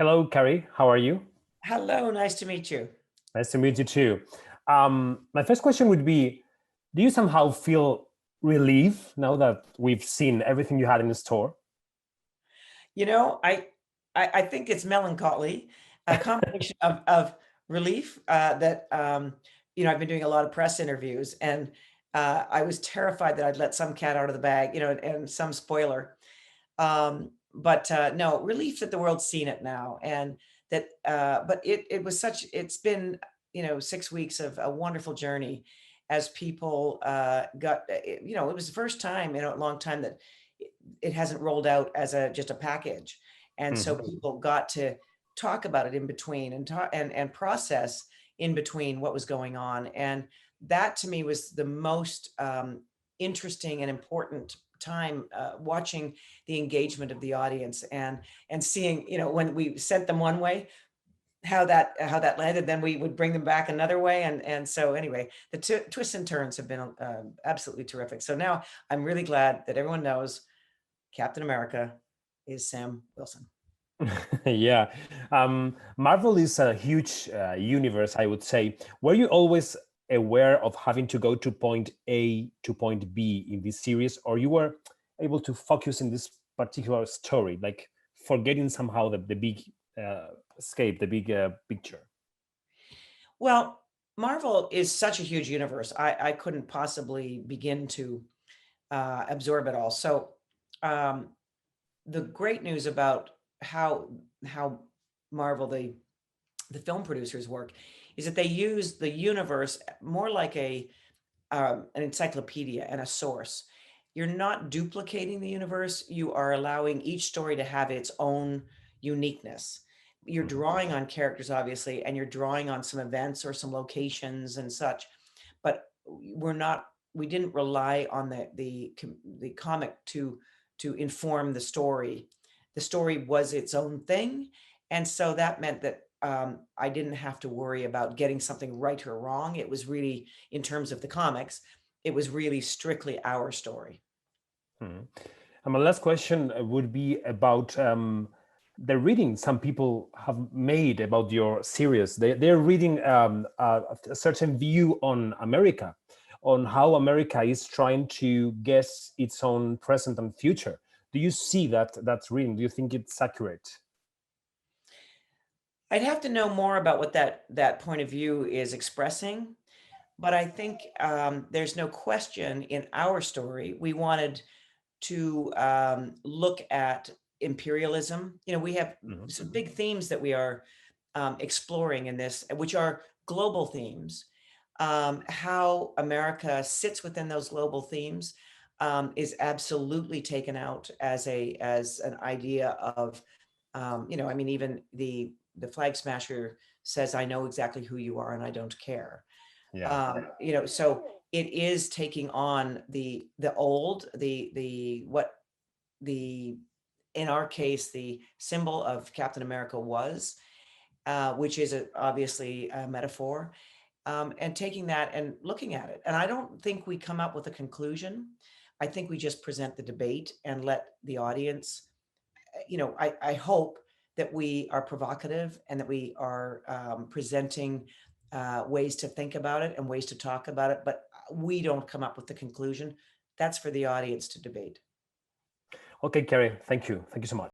Hello, Kari. How are you? Hello, nice to meet you. Nice to meet you too. My first question would be, do you somehow feel relief now that we've seen everything you had in the store? You know, I think it's melancholy, a combination of relief that I've been doing a lot of press interviews, and I was terrified that I'd let some cat out of the bag, and some spoiler. But no, relief that the world's seen it now, and that. But it was such. It's been 6 weeks of a wonderful journey, as people got. It was the first time in a long time that it hasn't rolled out as just a package, and so Mhm. people got to talk about it in between and talk and process in between what was going on, and that to me was the most interesting and important time, watching the engagement of the audience, and seeing, when we sent them one way, how that landed, then we would bring them back another way, and so anyway, the twists and turns have been absolutely terrific. So now I'm really glad that everyone knows Captain America is Sam Wilson. Yeah. Marvel is a huge universe, I would say. Were you always aware of having to go to point A to point B in this series, or you were able to focus in this particular story, like forgetting somehow the big escape, the big picture? Well, Marvel is such a huge universe. I couldn't possibly begin to absorb it all. So um, the great news about how Marvel, the film producers, work is that they use the universe more like an encyclopedia and a source. You're not duplicating the universe. You are allowing each story to have its own uniqueness. You're Mhm. drawing on characters, obviously, and you're drawing on some events or some locations and such. But we didn't rely on the comic to inform the story. The story was its own thing. And so that meant that I didn't have to worry about getting something right or wrong. It was really, in terms of the comics, it was really strictly our story. Mhm. And my last question would be about the reading some people have made about your series. They're reading a certain view on America, on how America is trying to guess its own present and future. Do you see that's reading? Do you think it's accurate? I'd have to know more about what that point of view is expressing, but I think there's no question in our story we wanted to look at imperialism. We have Mhm. some big themes that we are exploring in this, which are global themes. How America sits within those global themes is absolutely taken out as an idea of, I mean, even the flag smasher says, "I know exactly who you are, and I don't care." Yeah. So it is taking on the old, the what the in our case, the symbol of Captain America was, which is obviously a metaphor, and taking that and looking at it. And I don't think we come up with a conclusion. I think we just present the debate and let the audience, I hope that we are provocative and that we are presenting ways to think about it and ways to talk about it, but we don't come up with the conclusion. That's for the audience to debate. Okay, Kerry, thank you. Thank you so much.